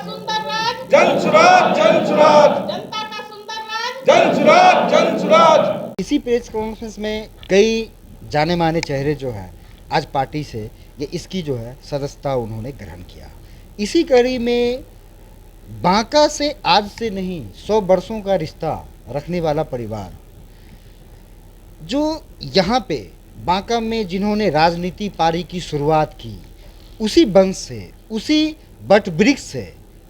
सुंदर राज, जन सुराज, जन सुराज, जनता का सुंदर राज, जन सुराज, जन सुराज। इसी प्रेस कॉन्फ्रेंस में कई जाने माने चेहरे जो हैं आज पार्टी से ये इसकी जो है सदस्यता उन्होंने ग्रहण किया। इसी कड़ी में बांका से आज से नहीं 100 वर्षों का रिश्ता रखने वाला परिवार जो यहाँ पे बांका में जिन्होंने राजनीति पारी की शुरुआत की, उसी वंश से, उसी बट वृक्ष से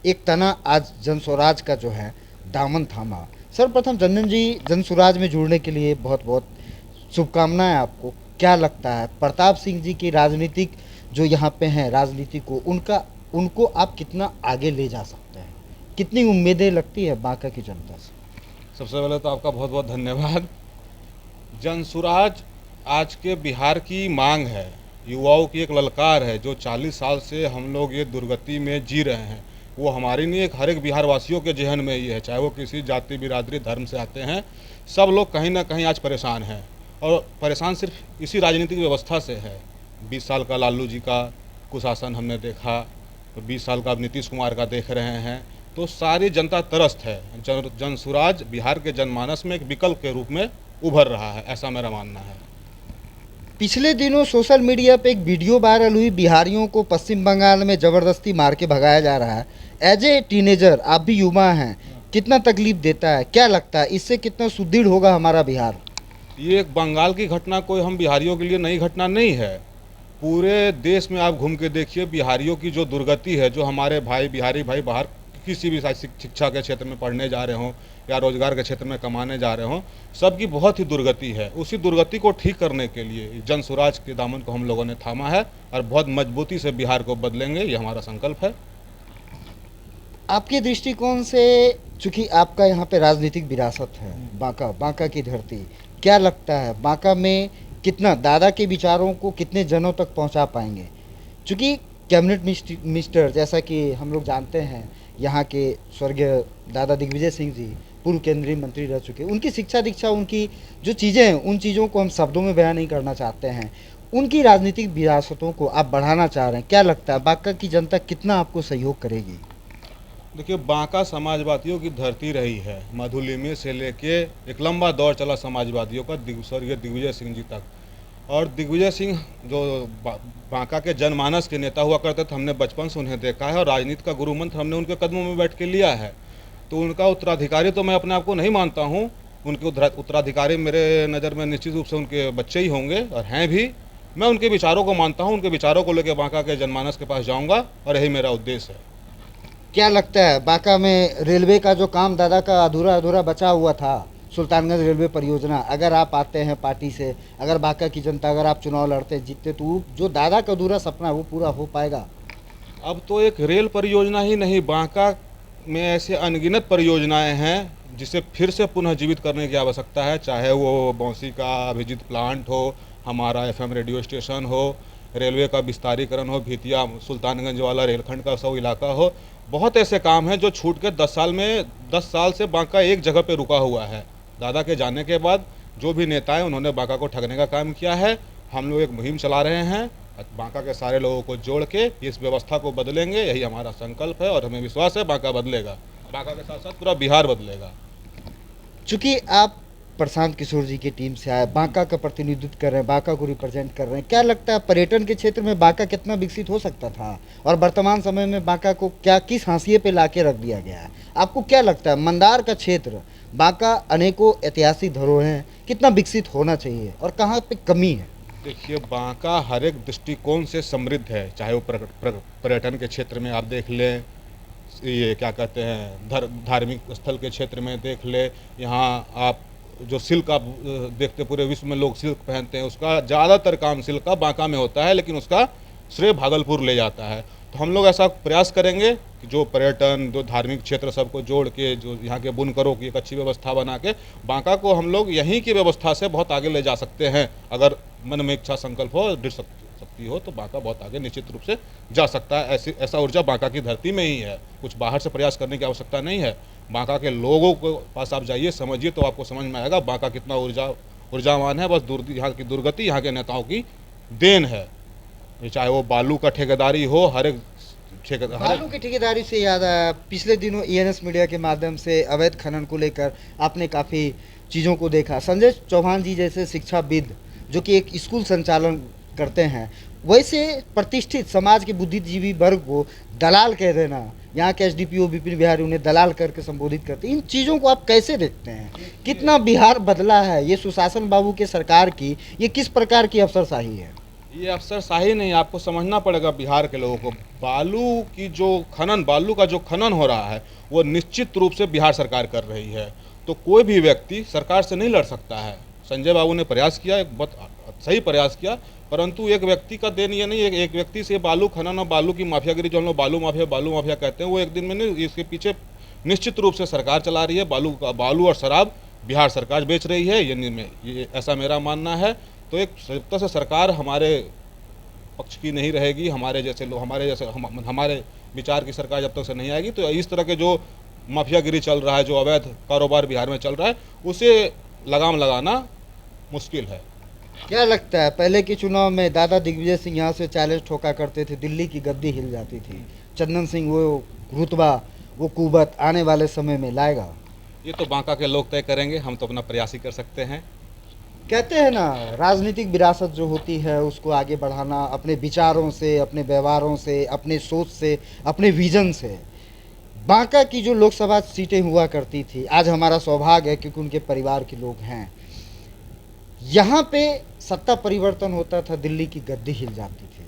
एक तना आज जनस्वराज का जो है दामन थामा। सर्वप्रथम चंदन जी, जनस्वराज में जुड़ने के लिए बहुत बहुत शुभकामनाएं आपको। क्या लगता है प्रताप सिंह जी की राजनीतिक जो यहाँ पे हैं राजनीति को उनको आप कितना आगे ले जा सकते हैं, कितनी उम्मीदें लगती है बांका की जनता से? सबसे पहले तो आपका बहुत बहुत धन्यवाद। जनसुराज आज के बिहार की मांग है, युवाओं की एक ललकार है। जो 40 साल से हम लोग ये दुर्गति में जी रहे हैं, वो हमारी नहीं, एक हर एक बिहार वासियों के जहन में ये है। चाहे वो किसी जाति बिरादरी धर्म से आते हैं, सब लोग कहीं ना कहीं आज परेशान हैं। और परेशान सिर्फ इसी राजनीतिक व्यवस्था से है। 20 साल का लालू जी का कुशासन हमने देखा, तो 20 साल का अब नीतीश कुमार का देख रहे हैं, तो सारी जनता त्रस्त है। जनसुराज बिहार के जनमानस में एक विकल्प के रूप में उभर रहा है, ऐसा मेरा मानना है। पिछले दिनों सोशल मीडिया पे एक वीडियो वायरल हुई, बिहारियों को पश्चिम बंगाल में ज़बरदस्ती मार के भगाया जा रहा है। एज ए टीनेजर आप भी युवा हैं, कितना तकलीफ देता है, क्या लगता है इससे कितना सुदृढ़ होगा हमारा बिहार? ये एक बंगाल की घटना कोई हम बिहारियों के लिए नई घटना नहीं है। पूरे देश में आप घूम के देखिए, बिहारियों की जो दुर्गति है, जो हमारे भाई बिहारी भाई बाहर किसी भी शिक्षा के क्षेत्र में पढ़ने जा रहे हों या रोजगार के क्षेत्र में कमाने जा रहे हों, सबकी बहुत ही दुर्गति है। उसी दुर्गति को ठीक करने के लिए जनसुराज के दामन को हम लोगों ने थामा है और बहुत मजबूती से बिहार को बदलेंगे, ये हमारा संकल्प है। आपके दृष्टिकोण से, चूंकि आपका यहाँ पे राजनीतिक विरासत है, बांका की धरती, क्या लगता है बांका में कितना दादा के विचारों को कितने जनों तक पहुँचा पाएंगे? चूँकि कैबिनेट मिनिस्टर जैसा कि हम लोग जानते हैं, यहाँ के स्वर्गीय दादा दिग्विजय सिंह जी पूर्व केंद्रीय मंत्री रह चुके, उनकी शिक्षा दीक्षा, उनकी जो चीज़ें हैं, उन चीज़ों को हम शब्दों में बयान नहीं करना चाहते हैं। उनकी राजनीतिक विरासतों को आप बढ़ाना चाह रहे हैं, क्या लगता है बांका की जनता कितना आपको सहयोग करेगी? देखिए, बांका समाजवादियों की धरती रही है। मधुलिमी से लेके एक लंबा दौर चला समाजवादियों का, स्वर्गीय दिग्विजय सिंह जी तक। और दिग्विजय सिंह जो बांका के जनमानस के नेता हुआ करते थे, हमने बचपन से उन्हें देखा है और राजनीति का गुरु मंत्र हमने उनके कदमों में बैठ के लिया है। तो उनका उत्तराधिकारी तो मैं अपने आप को नहीं मानता हूँ। उनके उत्तराधिकारी मेरे नज़र में निश्चित रूप से उनके बच्चे ही होंगे और हैं भी। मैं उनके विचारों को मानता हूँ, उनके विचारों को लेकर बांका के जनमानस के पास जाऊँगा और यही मेरा उद्देश्य है। क्या लगता है बांका में रेलवे का जो काम दादा का अधूरा अधूरा बचा हुआ था, सुल्तानगंज रेलवे परियोजना, अगर आप आते हैं पार्टी से, अगर बांका की जनता, अगर आप चुनाव लड़ते जीतते, तो जो दादा का अधूरा सपना है वो पूरा हो पाएगा? अब तो एक रेल परियोजना ही नहीं, बांका में ऐसे अनगिनत परियोजनाएं हैं जिसे फिर से पुनः जीवित करने की आवश्यकता है। चाहे वो बौंसी का अभिजीत प्लांट हो, हमारा FM रेडियो स्टेशन हो, रेलवे का विस्तारीकरण हो, भितिया सुल्तानगंज वाला रेलखंड का सब इलाका हो। बहुत ऐसे काम हैं जो छूट के 10 साल से बांका एक जगह पे रुका हुआ है। दादा के जाने के बाद जो भी नेताएं, उन्होंने बांका को ठगने का काम किया है। हम लोग एक मुहिम चला रहे हैं, बांका के सारे लोगों को जोड़ के इस व्यवस्था को बदलेंगे, यही हमारा संकल्प है और हमें विश्वास है बांका बदलेगा। बांका के साथ साथ पूरा बिहार बदलेगा। चूँकि आप प्रशांत किशोर जी की टीम से आए, बांका का प्रतिनिधित्व कर रहे हैं, बांका को रिप्रेजेंट कर रहे हैं, क्या लगता है पर्यटन के क्षेत्र में बांका कितना विकसित हो सकता था और वर्तमान समय में बांका को क्या किस हाशिए पे लाके रख दिया गया है? आपको क्या लगता है मंदार का क्षेत्र, बांका अनेकों ऐतिहासिक धरोहरें, कितना विकसित होना चाहिए और कहाँ पे कमी है? देखिए, बांका हर एक दृष्टिकोण से समृद्ध है। चाहे वो पर्यटन के क्षेत्र में आप देख लें, ये क्या कहते हैं धार्मिक स्थल के क्षेत्र में देख ले, यहाँ आप जो सिल्क आप देखते, पूरे विश्व में लोग सिल्क पहनते हैं, उसका ज़्यादातर काम सिल्क का बांका में होता है, लेकिन उसका श्रेय भागलपुर ले जाता है। तो हम लोग ऐसा प्रयास करेंगे कि जो पर्यटन, जो धार्मिक क्षेत्र, सबको जोड़ के, जो यहाँ के बुनकरों की एक अच्छी व्यवस्था बना के बांका को हम लोग यहीं की व्यवस्था से बहुत आगे ले जा सकते हैं। अगर मन में इच्छा संकल्प हो, दृढ़ शक्ति हो, तो बांका बहुत आगे निश्चित रूप से जा सकता है। ऐसा ऊर्जा बांका की धरती में ही है, कुछ बाहर से प्रयास करने की आवश्यकता नहीं है। बांका के लोगों के पास आप जाइए, समझिए, तो आपको समझ में आएगा बांका कितना ऊर्जावान है। बस यहाँ की दुर्गति यहाँ के नेताओं की देन है। चाहे वो बालू का ठेकेदारी हो, हर एक बालू की ठेकेदारी से याद आया, पिछले दिनों ईएनएस मीडिया के माध्यम से अवैध खनन को लेकर आपने काफ़ी चीज़ों को देखा। संजय चौहान जी जैसे शिक्षाविद जो कि एक स्कूल संचालन करते हैं, वैसे प्रतिष्ठित समाज के बुद्धिजीवी वर्ग को दलाल कह देना, यहाँ के एसडीपीओ विपिन बिहारी उन्हें दलाल करके संबोधित करते हैं, इन चीज़ों को आप कैसे देखते हैं? कितना बिहार बदला है ये सुशासन बाबू के सरकार की, ये किस प्रकार की अफसरशाही है? ये अफसरशाही नहीं, आपको समझना पड़ेगा बिहार के लोगों को। बालू का जो खनन हो रहा है वो निश्चित रूप से बिहार सरकार कर रही है, तो कोई भी व्यक्ति सरकार से नहीं लड़ सकता है। संजय बाबू ने प्रयास किया, एक बहुत सही प्रयास किया, परंतु एक व्यक्ति का देन ये नहीं है। एक व्यक्ति से बालू खनन और बालू की माफियागिरी, जो हम लोग बालू माफिया कहते हैं, वो एक दिन में नहीं, इसके पीछे निश्चित रूप से सरकार चला रही है। बालू और शराब बिहार सरकार बेच रही है, ये ऐसा मेरा मानना है। तो एक जब तक से सरकार हमारे पक्ष की नहीं रहेगी, हमारे हमारे विचार की सरकार जब तक से नहीं आएगी, तो इस तरह के जो माफियागिरी चल रहा है, जो अवैध कारोबार बिहार में चल रहा है, उसे लगाम लगाना मुश्किल है। क्या लगता है, पहले के चुनाव में दादा दिग्विजय सिंह यहाँ से चैलेंज ठोका करते थे, दिल्ली की गद्दी हिल जाती थी, चंदन सिंह वो रुतबा, वो कुवत आने वाले समय में लाएगा? ये तो बांका के लोग तय करेंगे, हम तो अपना प्रयास ही कर सकते हैं। कहते हैं ना, राजनीतिक विरासत जो होती है उसको आगे बढ़ाना अपने विचारों से, अपने व्यवहारों से, अपने सोच से, अपने विजन से। बांका की जो लोकसभा सीटें हुआ करती थी, आज हमारा सौभाग्य है क्योंकि उनके परिवार के लोग हैं, यहाँ पे सत्ता परिवर्तन होता था, दिल्ली की गद्दी हिल जाती थी।